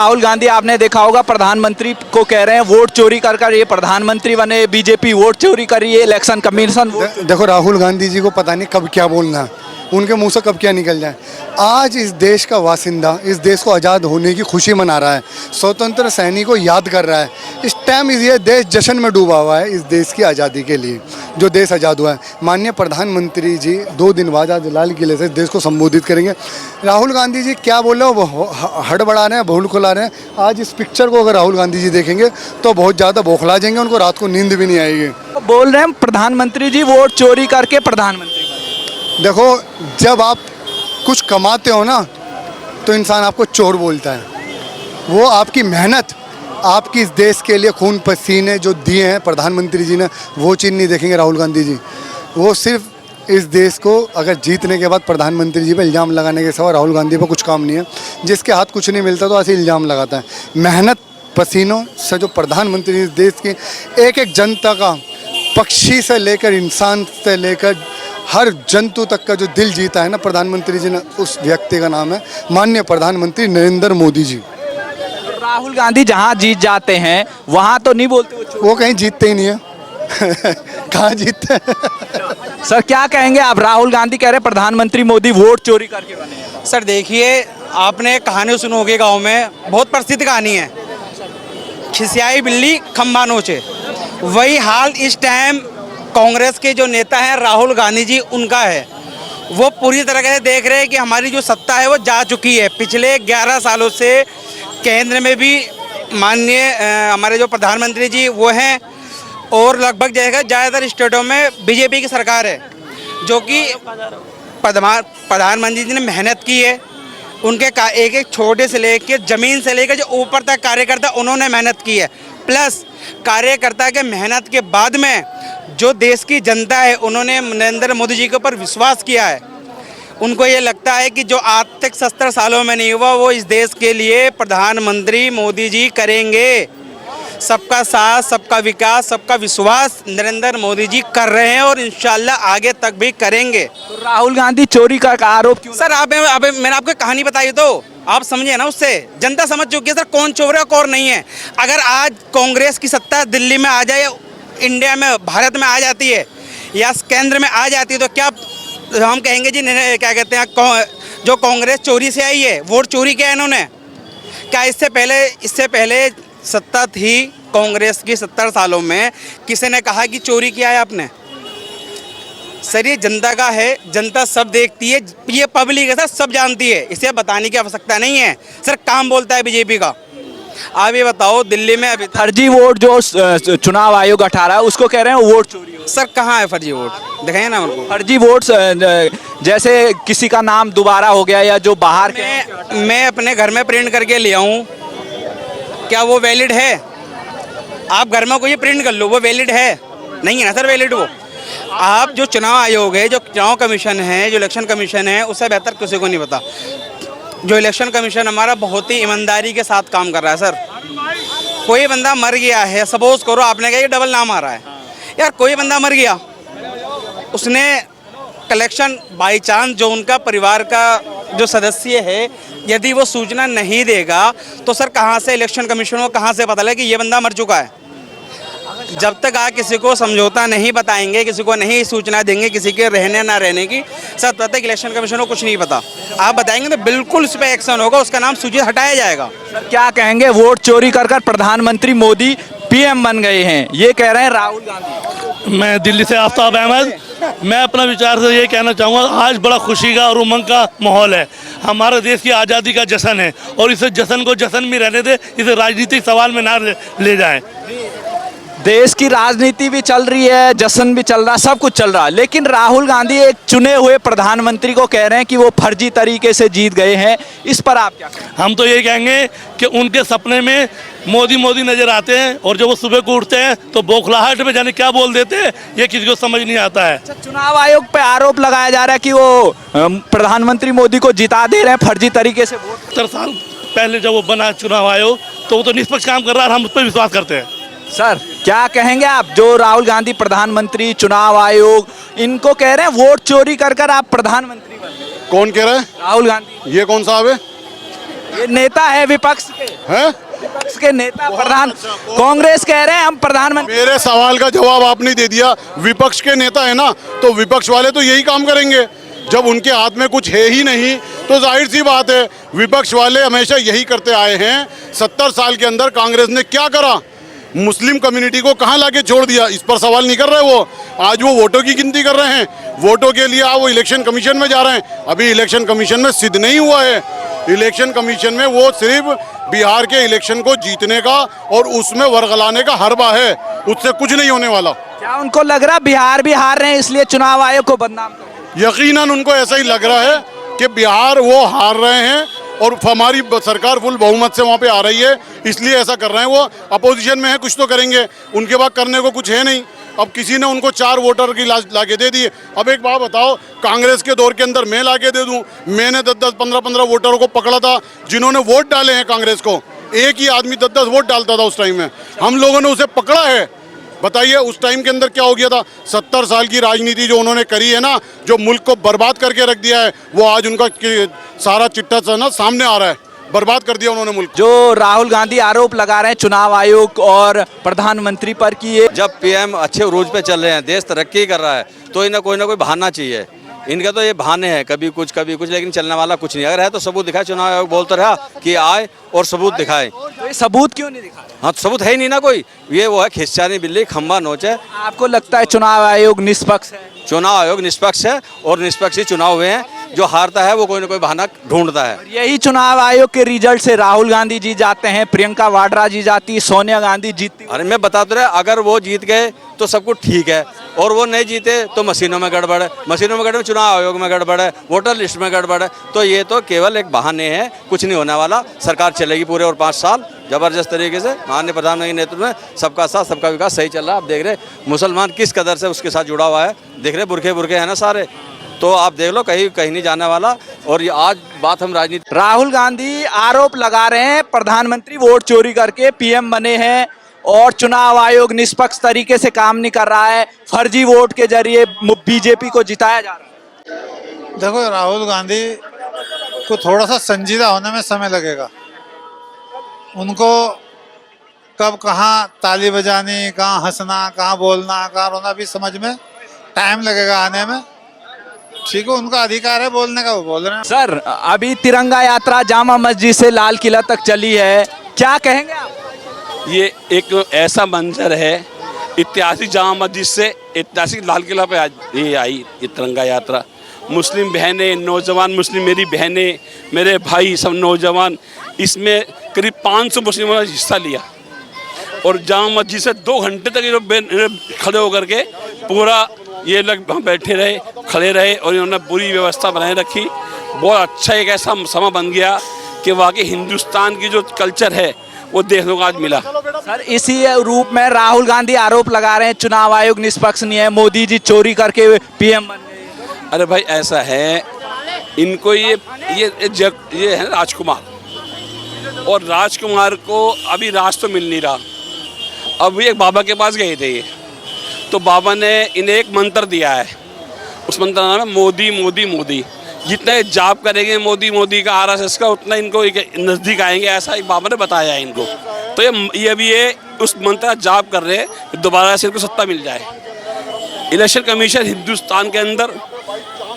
राहुल गांधी आपने देखा होगा प्रधानमंत्री को कह रहे हैं वोट चोरी कर कर ये प्रधानमंत्री बने, बीजेपी वोट चोरी कर रही है, इलेक्शन कमीशन देखो राहुल गांधी जी को पता नहीं कब क्या बोलना है, उनके मुंह से कब क्या निकल जाए। आज इस देश का वासिंदा इस देश को आज़ाद होने की खुशी मना रहा है, स्वतंत्र सैनिक को याद कर रहा है। इस टाइम ये देश जश्न में डूबा हुआ है इस देश की आज़ादी के लिए, जो देश आज़ाद हुआ है। माननीय प्रधानमंत्री जी 2 दिन बाद आज लाल किले से देश को संबोधित करेंगे। राहुल गांधी जी क्या बोल रहे हो, वो हड़बड़ा रहे हैं, बहुल खुला रहे हैं। आज इस पिक्चर को अगर राहुल गांधी जी देखेंगे तो बहुत ज़्यादा बौखला जाएंगे, उनको रात को नींद भी नहीं आएगी। बोल रहे हैं प्रधानमंत्री जी वोट चोरी करके प्रधानमंत्री। देखो जब आप कुछ कमाते हो ना तो इंसान आपको चोर बोलता है। वो आपकी मेहनत, आपकी इस देश के लिए खून पसीने जो दिए हैं प्रधानमंत्री जी ने, वो चीज़ नहीं देखेंगे राहुल गांधी जी। वो सिर्फ इस देश को अगर जीतने के बाद प्रधानमंत्री जी पे इल्ज़ाम लगाने के सिवा राहुल गांधी पर कुछ काम नहीं है। जिसके हाथ कुछ नहीं मिलता तो ऐसे इल्ज़ाम लगाता है। मेहनत पसीनों से जो प्रधानमंत्री इस देश की एक एक जनता का, पक्षी से लेकर इंसान से लेकर हर जंतु तक का जो दिल जीता है ना प्रधानमंत्री जी ने, उस व्यक्ति का नाम है माननीय प्रधानमंत्री नरेंद्र मोदी जी। राहुल गांधी जहां जीत जाते हैं वहां तो नहीं बोलते वो कहीं जीतते ही नहीं है कहाँ जीतते हैं। सर क्या कहेंगे आप, राहुल गांधी कह रहे प्रधानमंत्री मोदी वोट चोरी करके बने। सर देखिए, आपने कहानी सुनी होगी गाँव में, बहुत प्रसिद्ध कहानी है, खिसियाई बिल्ली खम्बा नोचे। वही हाल इस टाइम कांग्रेस के जो नेता हैं राहुल गांधी जी, उनका है। वो पूरी तरह से देख रहे हैं कि हमारी जो सत्ता है वो जा चुकी है। पिछले 11 सालों से केंद्र में भी माननीय हमारे जो प्रधानमंत्री जी वो हैं, और लगभग ज़्यादातर स्टेटों में बीजेपी की सरकार है, जो कि प्रधानमंत्री जी ने मेहनत की है। उनके एक एक छोटे से लेकर ज़मीन से लेकर जो ऊपर तक कार्यकर्ता उन्होंने मेहनत की है। प्लस कार्यकर्ता के मेहनत के बाद में जो देश की जनता है उन्होंने नरेंद्र मोदी जी के ऊपर विश्वास किया है। उनको ये लगता है कि जो आज तक 70 सालों में नहीं हुआ वो इस देश के लिए प्रधानमंत्री मोदी जी करेंगे। सबका साथ, सबका विकास, सबका विश्वास नरेंद्र मोदी जी कर रहे हैं और इंशाल्लाह आगे तक भी करेंगे। तो राहुल गांधी चोरी का आरोप क्यों? सर मैंने आपको कहानी बताई तो आप समझे ना, उससे जनता समझ चुकी है सर कौन चोर है कौन नहीं है। अगर आज कांग्रेस की सत्ता दिल्ली में आ जाए, इंडिया में, भारत में आ जाती है या केंद्र में आ जाती है तो क्या हम कहेंगे जी क्या कहते हैं, जो कांग्रेस चोरी से आई है, वोट चोरी किया है इन्होंने? क्या इससे पहले सत्ता थी कांग्रेस की 70 सालों में, किसी ने कहा कि चोरी किया है आपने? सर ये जनता का है, जनता सब देखती है, ये पब्लिक है सर, सब जानती है, इसे बताने की आवश्यकता नहीं है। सर काम बोलता है बीजेपी का। आप ये बताओ दिल्ली में अभी फर्जी वोट जो चुनाव आयोग 18 उसको कह रहे हैं वोट चोरी हो। सर कहाँ है फर्जी वोट, दिखाइए ना उनको। फर्जी वोट जैसे किसी का नाम दोबारा हो गया या जो बाहर मैं अपने घर में प्रिंट करके ले आऊँ, क्या वो वैलिड है? आप घर में कोई प्रिंट कर लो, वो वैलिड है? नहीं है ना सर वैलिड वो। आप जो चुनाव आयोग है, जो चुनाव कमीशन है, जो इलेक्शन कमीशन है, उससे बेहतर किसी को नहीं पता। जो इलेक्शन कमीशन हमारा बहुत ही ईमानदारी के साथ काम कर रहा है सर। कोई बंदा मर गया है, सपोज करो आपने कहा ये डबल नाम आ रहा है, यार कोई बंदा मर गया, उसने कलेक्शन बाई चांस जो उनका परिवार का जो सदस्य है यदि वो सूचना नहीं देगा तो सर कहाँ से इलेक्शन कमीशन को कहाँ से पता लगे कि ये बंदा मर चुका है? जब तक आप किसी को समझौता नहीं बताएंगे, किसी को नहीं सूचना देंगे किसी के रहने ना रहने की, सर तब तक इलेक्शन कमीशन को कुछ नहीं पता। आप बताएंगे तो बिल्कुल उस पर एक्शन होगा, उसका नाम सूची हटाया जाएगा। सर क्या कहेंगे, वोट चोरी कर कर प्रधानमंत्री मोदी पीएम बन गए हैं, ये कह रहे हैं राहुल गांधी। मैं दिल्ली से आफ्ताब अहमद, मैं अपना विचार से ये कहना चाहूँगा, आज बड़ा खुशी का और उमंग का माहौल है। हमारे देश की आज़ादी का जश्न है और इस जश्न को जश्न में रहने दे, इसे राजनीतिक सवाल में ना ले जाएं। देश की राजनीति भी चल रही है, जश्न भी चल रहा है, सब कुछ चल रहा है, लेकिन राहुल गांधी एक चुने हुए प्रधानमंत्री को कह रहे हैं कि वो फर्जी तरीके से जीत गए हैं। इस पर आप क्या कहेंगे? हम तो ये कहेंगे कि उनके सपने में मोदी मोदी नजर आते हैं और जब वो सुबह को उठते हैं तो बौखलाहट में जाने क्या बोल देते हैं, ये किसी को समझ नहीं आता है। चुनाव आयोग पे आरोप लगाया जा रहा है कि वो प्रधानमंत्री मोदी को जिता दे रहे हैं फर्जी तरीके से वोट। 70 साल पहले जब वो बना चुनाव आयोग तो वो तो निष्पक्ष काम कर रहा है, हम उस पर विश्वास करते हैं। सर क्या कहेंगे आप, जो राहुल गांधी प्रधानमंत्री, चुनाव आयोग इनको कह रहे हैं वोट चोरी कर कर आप प्रधानमंत्री बन गए? कौन कह रहा है? राहुल गांधी। ये कौन साहब है? ये नेता है विपक्ष के, हैं? विपक्ष के नेता प्रधान कांग्रेस कह रहे हैं हम प्रधानमंत्री। मेरे सवाल का जवाब आपने दे दिया। विपक्ष के नेता है ना, तो विपक्ष वाले तो यही काम करेंगे। जब उनके हाथ में कुछ है ही नहीं तो जाहिर सी बात है विपक्ष वाले हमेशा यही करते आए हैं। 70 साल के अंदर कांग्रेस ने क्या करा? मुस्लिम कम्युनिटी को कहाँ लाके छोड़ दिया? इस पर सवाल नहीं कर रहे वो। आज वो वोटों की गिनती कर रहे हैं, वोटों के लिए वो इलेक्शन कमीशन में जा रहे हैं। अभी इलेक्शन कमीशन में सिद्ध नहीं हुआ है। इलेक्शन कमीशन में वो सिर्फ बिहार के इलेक्शन को जीतने का और उसमें वर्गलाने का हरबा है, उससे कुछ नहीं होने वाला। क्या उनको लग रहा बिहार भी हार रहे हैं इसलिए चुनाव आयोग को बदनाम कर? यकीनन उनको ऐसा ही लग रहा है कि बिहार वो हार रहे हैं और हमारी सरकार फुल बहुमत से वहाँ पे आ रही है, इसलिए ऐसा कर रहे हैं। वो अपोजिशन में है, कुछ तो करेंगे, उनके पास करने को कुछ है नहीं। अब किसी ने उनको 4 वोटर की लाके दे दी। अब एक बात बताओ, कांग्रेस के दौर के अंदर मैं लाके दे दूं? मैंने 10-10, 15-15 वोटरों को पकड़ा था जिन्होंने वोट डाले हैं कांग्रेस को। एक ही आदमी 10-10 वोट डालता था उस टाइम में, हम लोगों ने उसे पकड़ा है। बताइए उस टाइम के अंदर क्या हो गया था? 70 साल की राजनीति जो उन्होंने करी है ना, जो मुल्क को बर्बाद करके रख दिया है, वो आज उनका सारा चिट्ठा सा ना सामने आ रहा है। बर्बाद कर दिया उन्होंने मुल्क। जो राहुल गांधी आरोप लगा रहे हैं चुनाव आयोग और प्रधानमंत्री पर कि ये जब पीएम अच्छे उरूज पे चल रहे हैं, देश तरक्की कर रहा है, तो इन्हें कोई ना कोई बहाना चाहिए। इनका तो ये बहाने हैं, कभी कुछ लेकिन चलने वाला कुछ नहीं। अगर है तो सबूत दिखाए। चुनाव आयोग बोलता रहा कि आए और सबूत दिखाए। तो ये सबूत क्यों नहीं दिखा रहे? हाँ, तो सबूत है ही नहीं ना कोई। ये वो है खिस्चानी बिल्ली खंबा नोचे। आपको लगता है चुनाव आयोग निष्पक्ष है? चुनाव आयोग निष्पक्ष है और निष्पक्ष ही चुनाव हुए हैं। जो हारता है वो कोई ना कोई बहाना ढूंढता है। यही चुनाव आयोग के रिजल्ट से राहुल गांधी जीत जाते हैं, प्रियंका वाड्रा जी जाती, सोनिया गांधी जीतती। अरे मैं बता तो रहा, अगर वो जीत गए तो सब कुछ ठीक है, और वो नहीं जीते तो मशीनों में गड़बड़ है, मशीनों में गड़बड़, चुनाव आयोग में गड़बड़ है, वोटर लिस्ट में गड़बड़ है। तो ये तो केवल एक बहाने हैं, कुछ नहीं होने वाला। सरकार चलेगी पूरे और 5 साल जबरदस्त तरीके से माननीय प्रधानमंत्री के नेतृत्व में। सबका साथ सबका विकास सही चल रहा है। आप देख रहे मुसलमान किस कदर से उसके साथ जुड़ा हुआ है, देख रहे बुरखे हैं ना सारे। तो आप देख लो, कहीं नहीं जाने वाला। और ये आज बात हम राजनीति, राहुल गांधी आरोप लगा रहे हैं प्रधानमंत्री वोट चोरी करके पीएम बने हैं और चुनाव आयोग निष्पक्ष तरीके से काम नहीं कर रहा है, फर्जी वोट के जरिए बीजेपी को जिताया जा रहा है। देखो, राहुल गांधी को थोड़ा सा संजीदा होने में समय लगेगा। उनको कब कहाँ ताली बजानी, कहाँ हंसना, कहाँ बोलना, कहाँ रोना भी समझ में टाइम लगेगा आने में। ठीक है, उनका अधिकार है बोलने का, वो बोल रहे हैं। सर, अभी तिरंगा यात्रा जामा मस्जिद से लाल किला तक चली है, क्या कहेंगे आप? ये एक ऐसा मंजर है, ऐतिहासिक जामा मस्जिद से ऐतिहासिक लाल किला पे आज ये आई ये तिरंगा यात्रा। मुस्लिम बहनें, नौजवान मुस्लिम, मेरी बहनें, मेरे भाई, सब नौजवान, इसमें करीब 500 मुस्लिमों ने हिस्सा लिया। और जामा मस्जिद से 2 घंटे तक ये लोग खड़े होकर के पूरा ये लोग वहाँ बैठे रहे, खड़े रहे, और इन्होंने पूरी व्यवस्था बनाए रखी। बहुत अच्छा एक ऐसा समय बन गया कि वाकई हिंदुस्तान की जो कल्चर है वो देखने को आज मिला। सर, इसी रूप में राहुल गांधी आरोप लगा रहे हैं चुनाव आयोग निष्पक्ष नहीं है, मोदी जी चोरी करके पीएम बन गए। अरे भाई, ऐसा है, इनको ये है राजकुमार, और राजकुमार को अभी राज तो मिल नहीं रहा। अब एक बाबा के पास गए थे ये, तो बाबा ने इन्हें एक मंत्र दिया है, उस मंत्र का नाम है मोदी मोदी मोदी। जितना ये जाप करेंगे मोदी मोदी का, आरएसएस का, उतना इनको नज़दीक आएंगे, ऐसा एक बाबा ने बताया है इनको। तो ये अभी ये उस मंत्र का जाप कर रहे हैं, दोबारा से इनको सत्ता मिल जाए। इलेक्शन कमीशन हिंदुस्तान के अंदर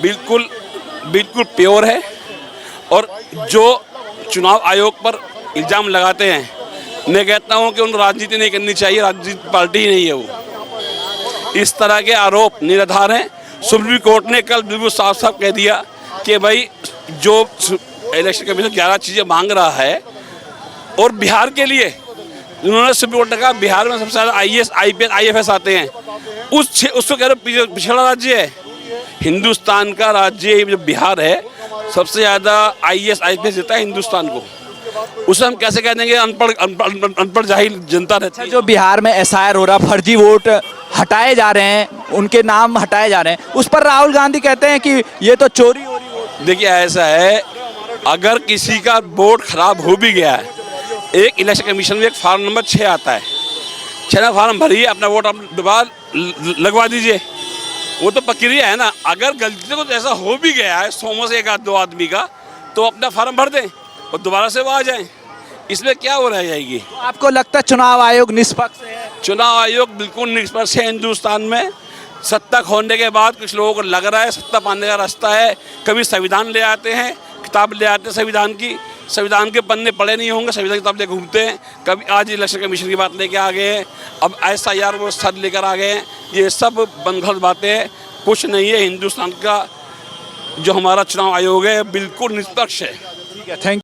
बिल्कुल प्योर है, और जो चुनाव आयोग पर इल्ज़ाम लगाते हैं, मैं कहता हूं कि उनको राजनीति नहीं करनी चाहिए, राजनीतिक पार्टी ही नहीं है वो। इस तरह के आरोप निराधार हैं। सुप्रीम कोर्ट ने कल बिल्कुल साफ साफ कह दिया कि भाई जो इलेक्शन कमीशन 11 चीज़ें मांग रहा है, और बिहार के लिए उन्होंने सुप्रीम कोर्ट ने कहा बिहार में सबसे ज़्यादा IAS, IPS, IFS आते हैं, उसको कह रहे पिछड़ा राज्य है। हिंदुस्तान का राज्य जो बिहार है, सबसे ज़्यादा IAS, IPS देता है हिंदुस्तान को। उसे हम कैसे कह देंगे अनपढ़ जाहिल जनता रहती है। जो बिहार में SIR हो रहा, फर्जी वोट हटाए जा रहे हैं, उनके नाम हटाए जा रहे हैं, उस पर राहुल गांधी कहते हैं कि ये तो चोरी हो रही है। देखिए, ऐसा है, अगर किसी का वोट खराब हो भी गया है, एक इलेक्शन कमीशन में एक फार्म नंबर 6 आता है, 6 फार्म भरिए, अपना वोट आप दोबारा लगवा दीजिए, वो तो प्रक्रिया है ना। अगर गलती से कुछ ऐसा हो भी गया है 100 में से 1-2 आदमी का, तो अपना फार्म भर दें, और दोबारा से वो आ जाएं, इसमें क्या हो रह जाएगी। तो आपको लगता है चुनाव आयोग निष्पक्ष है? चुनाव आयोग बिल्कुल निष्पक्ष है। हिंदुस्तान में सत्ता खोने के बाद कुछ लोगों को लग रहा है सत्ता पाने का रास्ता है। कभी संविधान ले आते हैं, किताब ले आते हैं संविधान की, संविधान के पन्ने पढ़े नहीं होंगे, संविधान की किताब ले घूमते हैं। कभी आज इलेक्शन कमीशन की बात लेके आ गए हैं, अब SIR वो सद लेकर आ गए हैं। ये सब बनगढ़ बातें हैं, कुछ नहीं है। हिंदुस्तान का जो हमारा चुनाव आयोग है बिल्कुल निष्पक्ष है। ठीक है, थैंक